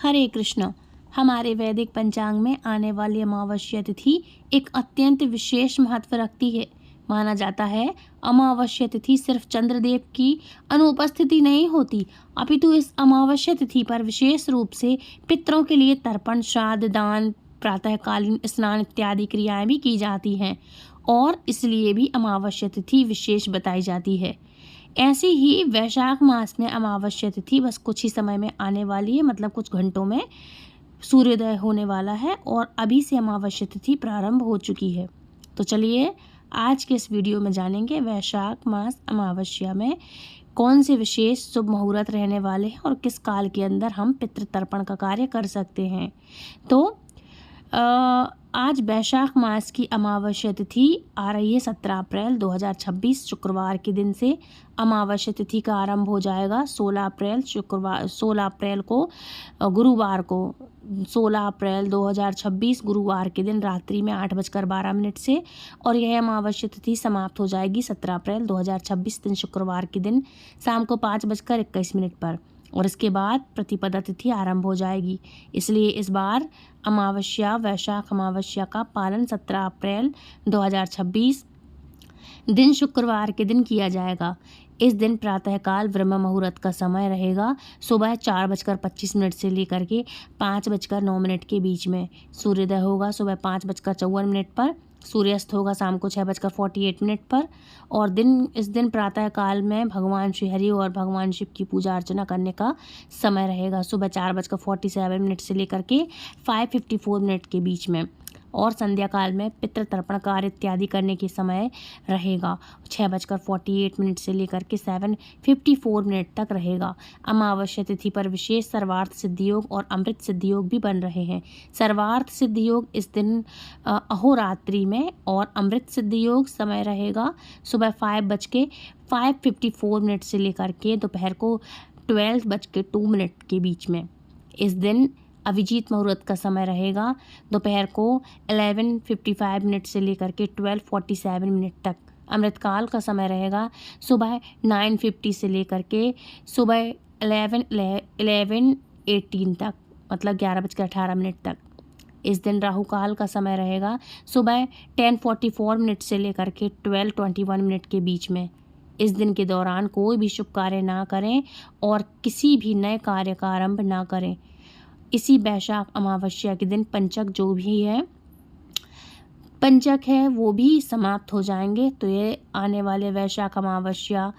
हरे कृष्ण। हमारे वैदिक पंचांग में आने वाली अमावस्या तिथि एक अत्यंत विशेष महत्व रखती है। माना जाता है अमावस्या तिथि सिर्फ चंद्रदेव की अनुपस्थिति नहीं होती, अपितु इस अमावस्या तिथि पर विशेष रूप से पितरों के लिए तर्पण, श्राद्ध, दान, प्रातःकालीन स्नान इत्यादि क्रियाएं भी की जाती हैं और इसलिए भी अमावस्या तिथि विशेष बताई जाती है। ऐसे ही वैशाख मास में अमावस्या तिथि बस कुछ ही समय में आने वाली है, मतलब कुछ घंटों में सूर्योदय होने वाला है और अभी से अमावस्या तिथि प्रारंभ हो चुकी है। तो चलिए आज के इस वीडियो में जानेंगे वैशाख मास अमावस्या में कौन से विशेष शुभ मुहूर्त रहने वाले हैं और किस काल के अंदर हम पितृ तर्पण का कार्य कर सकते हैं। तो आज वैशाख मास की अमावस्या तिथि आ रही है 17 अप्रैल 2026 शुक्रवार के दिन से। अमावस्या तिथि का आरंभ हो जाएगा 16 अप्रैल को गुरुवार को 16 अप्रैल 2026 गुरुवार के दिन रात्रि में 8:12 से और यह अमावस्या तिथि समाप्त हो जाएगी 17 अप्रैल 2026 दिन शुक्रवार के दिन शाम को 5:21 पर और इसके बाद प्रतिपदा तिथि आरंभ हो जाएगी। इसलिए इस बार वैशाख अमावस्या का पालन 17 अप्रैल 2026 दिन शुक्रवार के दिन किया जाएगा। इस दिन प्रातःकाल ब्रह्म मुहूर्त का समय रहेगा सुबह 4:25 से लेकर के 5:09 के बीच में। सूर्योदय होगा सुबह 5:54 पर, सूर्यास्त होगा शाम को 6:48 पर और इस दिन प्रातःकाल में भगवान श्री हरि और भगवान शिव की पूजा अर्चना करने का समय रहेगा सुबह 4:47 से लेकर के 5:54 के बीच में और संध्या काल में पितृ तर्पण कार्य इत्यादि करने के समय रहेगा 6:48 से लेकर के 7:54 तक रहेगा। अमावस्या तिथि पर विशेष सर्वार्थ सिद्धि योग और अमृत सिद्धि योग भी बन रहे हैं। सर्वार्थ सिद्धि योग इस दिन अहोरात्रि में और अमृत सिद्धि योग समय रहेगा सुबह 5:54 से लेकर के दोपहर को 12:02 के बीच में। इस दिन अभिजीत मुहूर्त का समय रहेगा दोपहर को 11:55 से लेकर के 12:47 तक। अमृतकाल का समय रहेगा सुबह 9:50 से लेकर के सुबह 11:18 तक, मतलब 11:18 तक। इस दिन राहु काल का समय रहेगा सुबह 10:44 से लेकर के 12:21 के बीच में। इस दिन के दौरान कोई भी शुभ कार्य ना करें और किसी भी नए कार्य का आरंभ ना करें। इसी वैशाख अमावस्या के दिन पंचक है वो भी समाप्त हो जाएंगे। तो ये आने वाले वैशाख अमावस्या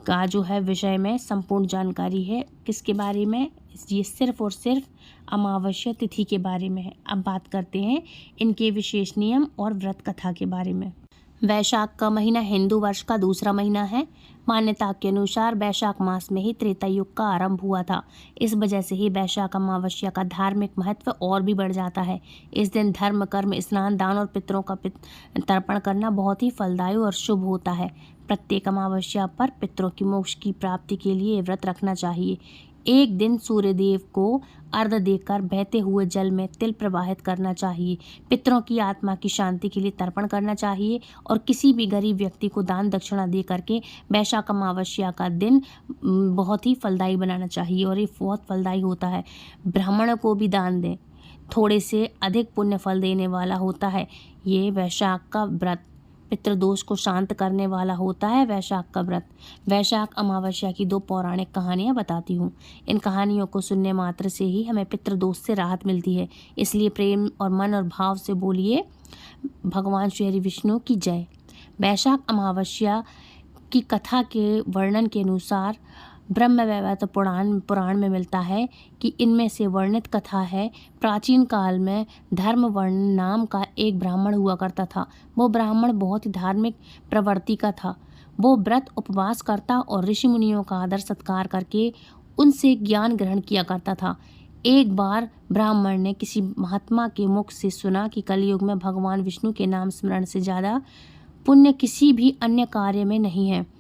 का जो है विषय में संपूर्ण जानकारी है। किसके बारे में? ये सिर्फ और सिर्फ अमावस्या तिथि के बारे में है। अब बात करते हैं इनके विशेष नियम और व्रत कथा के बारे में। वैशाख का महीना हिंदू वर्ष का दूसरा महीना है। मान्यता के अनुसार वैशाख मास में ही त्रेता युग का आरंभ हुआ था। इस वजह से ही वैशाख अमावस्या का धार्मिक महत्व और भी बढ़ जाता है। इस दिन धर्म, कर्म, स्नान, दान और पितरों का तर्पण करना बहुत ही फलदायी और शुभ होता है। प्रत्येक अमावस्या पर पितरों की मोक्ष की प्राप्ति के लिए व्रत रखना चाहिए। एक दिन सूर्यदेव को अर्घ्य देकर बहते हुए जल में तिल प्रवाहित करना चाहिए। पितरों की आत्मा की शांति के लिए तर्पण करना चाहिए और किसी भी गरीब व्यक्ति को दान दक्षिणा दे करके वैशाख अमावस्या का दिन बहुत ही फलदायी बनाना चाहिए और ये बहुत फलदायी होता है। ब्राह्मणों को भी दान दें, थोड़े से अधिक पुण्य फल देने वाला होता है। ये वैशाख का व्रत पितृदोष को शांत करने वाला होता है। वैशाख का व्रत। वैशाख अमावस्या की 2 पौराणिक कहानियाँ बताती हूँ। इन कहानियों को सुनने मात्र से ही हमें पितृदोष से राहत मिलती है। इसलिए प्रेम और मन और भाव से बोलिए भगवान श्री हरि विष्णु की जय। वैशाख अमावस्या की कथा के वर्णन के अनुसार ब्रह्म वैवर्त पुराण में मिलता है कि इनमें से वर्णित कथा है। प्राचीन काल में धर्मवर्ण नाम का एक ब्राह्मण हुआ करता था। वो ब्राह्मण बहुत ही धार्मिक प्रवृत्ति का था। वो व्रत उपवास करता और ऋषि मुनियों का आदर सत्कार करके उनसे ज्ञान ग्रहण किया करता था। एक बार ब्राह्मण ने किसी महात्मा के मुख से सुना कि कलयुग में भगवान विष्णु के नाम स्मरण से ज़्यादा पुण्य किसी भी अन्य कार्य में नहीं है।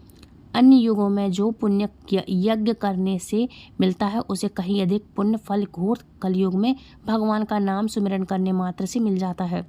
अन्य युगों में जो पुण्य यज्ञ करने से मिलता है उसे कहीं अधिक पुण्य फल घोर कलयुग में भगवान का नाम सुमिरन करने मात्र से मिल जाता है।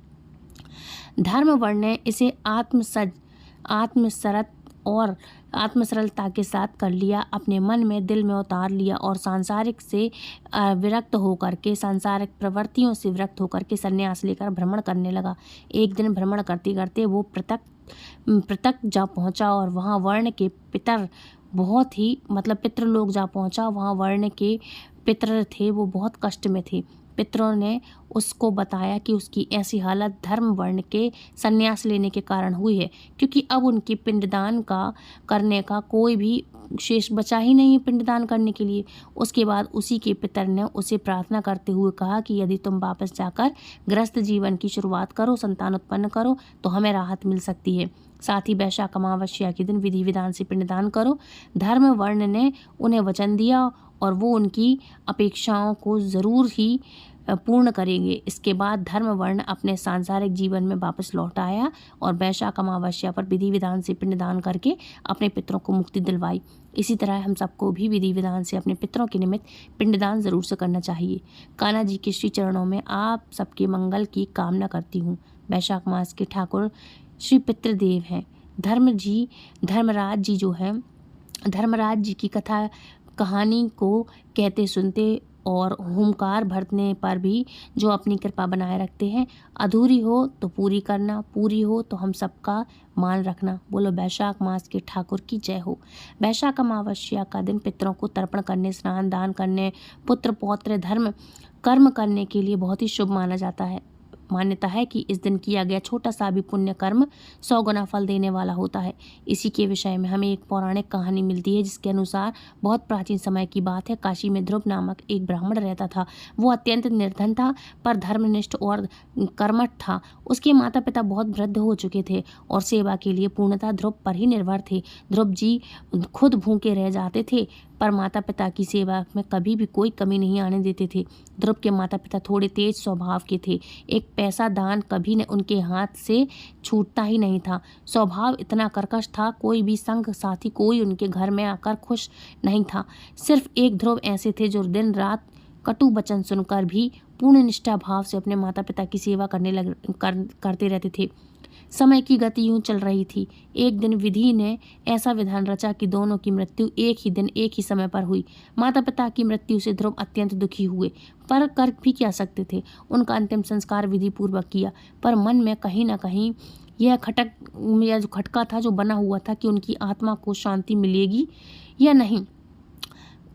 धर्मवर्ण ने इसे आत्मसरत और आत्मसरलता के साथ कर लिया, अपने मन में दिल में उतार लिया और सांसारिक से विरक्त होकर के, सांसारिक प्रवृत्तियों से विरक्त होकर के संन्यास लेकर भ्रमण करने लगा। एक दिन भ्रमण करते करते वो पृथक जा पहुंचा और वहाँ वर्ण के पितर बहुत ही पितृलोक जा पहुंचा। वहाँ वर्ण के पितर थे, वो बहुत कष्ट में थे। पितरों ने उसको बताया कि उसकी ऐसी हालत धर्म वर्ण के संन्यास लेने के कारण हुई है, क्योंकि अब उनकी पिंडदान करने का कोई भी शेष बचा ही नहीं है पिंडदान करने के लिए। उसके बाद उसी के पितर ने उसे प्रार्थना करते हुए कहा कि यदि तुम वापस जाकर गृहस्थ जीवन की शुरुआत करो, संतान उत्पन्न करो, तो हमें राहत मिल सकती है। साथ ही वैशाख अमावस्या के दिन विधि विधान से पिंडदान करो। धर्म वर्ण ने उन्हें वचन दिया और वो उनकी अपेक्षाओं को ज़रूर ही पूर्ण करेंगे। इसके बाद धर्म वर्ण अपने सांसारिक जीवन में वापस लौट आया और वैशाख अमावस्या पर विधि विधान से पिंडदान करके अपने पितरों को मुक्ति दिलवाई। इसी तरह हम सबको भी विधि विधान से अपने पितरों के निमित्त पिंडदान ज़रूर से करना चाहिए। कान्हा जी के श्री चरणों में आप सबके मंगल की कामना करती हूँ। वैशाख मास के ठाकुर श्री पितृदेव हैं। धर्मराज जी जो हैं, धर्मराज जी की कहानी को कहते सुनते और हुंकार भरने पर भी जो अपनी कृपा बनाए रखते हैं। अधूरी हो तो पूरी करना, पूरी हो तो हम सबका मान रखना। बोलो वैशाख मास के ठाकुर की जय हो। वैशाख अमावस्या का दिन पितरों को तर्पण करने, स्नान दान करने, पुत्र पौत्र धर्म कर्म करने के लिए बहुत ही शुभ माना जाता है। मान्यता है कि इस दिन किया गया छोटा सा भी पुण्य कर्म 100 गुना फल देने वाला होता है। इसी के विषय में हमें एक पौराणिक कहानी मिलती है, जिसके अनुसार बहुत प्राचीन समय की बात है। काशी में ध्रुव नामक एक ब्राह्मण रहता था। वो अत्यंत निर्धन था पर धर्मनिष्ठ और कर्मठ था। उसके माता पिता बहुत वृद्ध हो चुके थे और सेवा के लिए पूर्णतः ध्रुव पर ही निर्भर थे। ध्रुव जी खुद भूखे रह जाते थे पर माता पिता की सेवा में कभी भी कोई कमी नहीं आने देते थे। ध्रुव के माता पिता थोड़े तेज स्वभाव के थे। एक पैसा दान कभी न उनके हाथ से छूटता ही नहीं था। स्वभाव इतना कर्कश था, कोई भी संग साथी कोई उनके घर में आकर खुश नहीं था। सिर्फ एक ध्रुव ऐसे थे जो दिन रात कटु वचन सुनकर भी पूर्ण निष्ठा भाव से अपने माता पिता की सेवा करते रहते थे। समय की गति यूं चल रही थी। एक दिन विधि ने ऐसा विधान रचा कि दोनों की मृत्यु एक ही दिन एक ही समय पर हुई। माता पिता की मृत्यु से ध्रुव अत्यंत दुखी हुए, पर कर भी क्या सकते थे। उनका अंतिम संस्कार विधि पूर्वक किया, पर मन में कहीं न कहीं यह जो खटका था, जो बना हुआ था कि उनकी आत्मा को शांति मिलेगी या नहीं।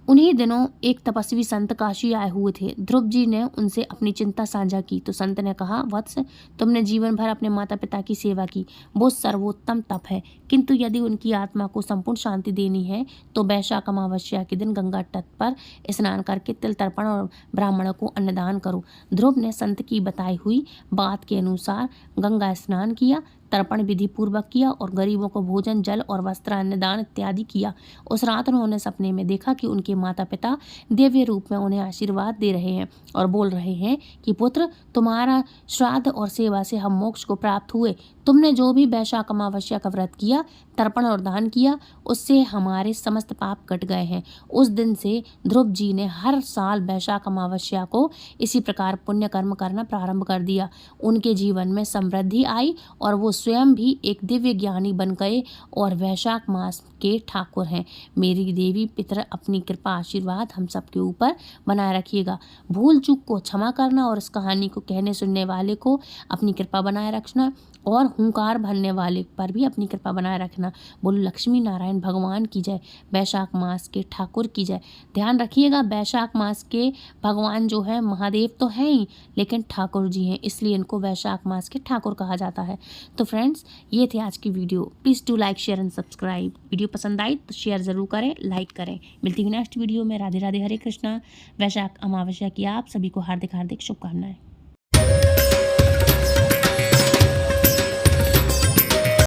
उन्हीं दिनों एक तपस्वी संत काशी आए हुए थे। ध्रुव जी ने उनसे अपनी चिंता साझा की तो संत ने कहा, वत्स, तुमने जीवन भर अपने माता पिता की सेवा की, वो सर्वोत्तम तप है, किंतु यदि उनकी आत्मा को संपूर्ण शांति देनी है तो वैशाख अमावस्या के दिन गंगा तट पर स्नान करके तिल तर्पण और ब्राह्मणों को अन्नदान करो। ध्रुव ने संत की बताई हुई बात के अनुसार गंगा स्नान किया, तर्पण विधि पूर्वक किया और गरीबों को भोजन, जल और वस्त्र, अन्नदान इत्यादि किया। उस रात उन्होंने सपने में देखा कि उनके माता पिता दिव्य रूप में उन्हें आशीर्वाद दे रहे हैं और बोल रहे हैं कि पुत्र, तुम्हारा श्राद्ध और सेवा से हम मोक्ष को प्राप्त हुए। तुमने जो भी वैशाख अमावस्या का व्रत किया, तर्पण और दान किया, उससे हमारे समस्त पाप कट गए हैं। उस दिन से ध्रुव जी ने हर साल वैशाख अमावस्या को इसी प्रकार पुण्य कर्म करना प्रारंभ कर दिया। उनके जीवन में समृद्धि आई और वो स्वयं भी एक दिव्य ज्ञानी बन गए और वैशाख मास के ठाकुर हैं। मेरी देवी पितर अपनी कृपा आशीर्वाद हम सबके ऊपर बनाए रखिएगा। भूल चूक को क्षमा करना और इस कहानी को कहने सुनने वाले को अपनी कृपा बनाए रखना और हुंकार भरने वाले पर भी अपनी कृपा बनाए रखना। बोलो लक्ष्मी नारायण भगवान की जय, वैशाख मास के ठाकुर की जय। ध्यान रखिएगा, वैशाख मास के भगवान जो है महादेव तो हैं ही, लेकिन ठाकुर जी हैं, इसलिए इनको वैशाख मास के ठाकुर कहा जाता है। तो फ्रेंड्स, ये थे आज की video. Please do like, share and subscribe. Video पसंद आई तो शेयर ज़रूर करें, लाइक करें। मिलती हुई नेक्स्ट वीडियो में। राधे राधे, हरे कृष्णा। वैशाख अमावस्या की आप सभी को हार्दिक हार्दिक शुभकामनाएं।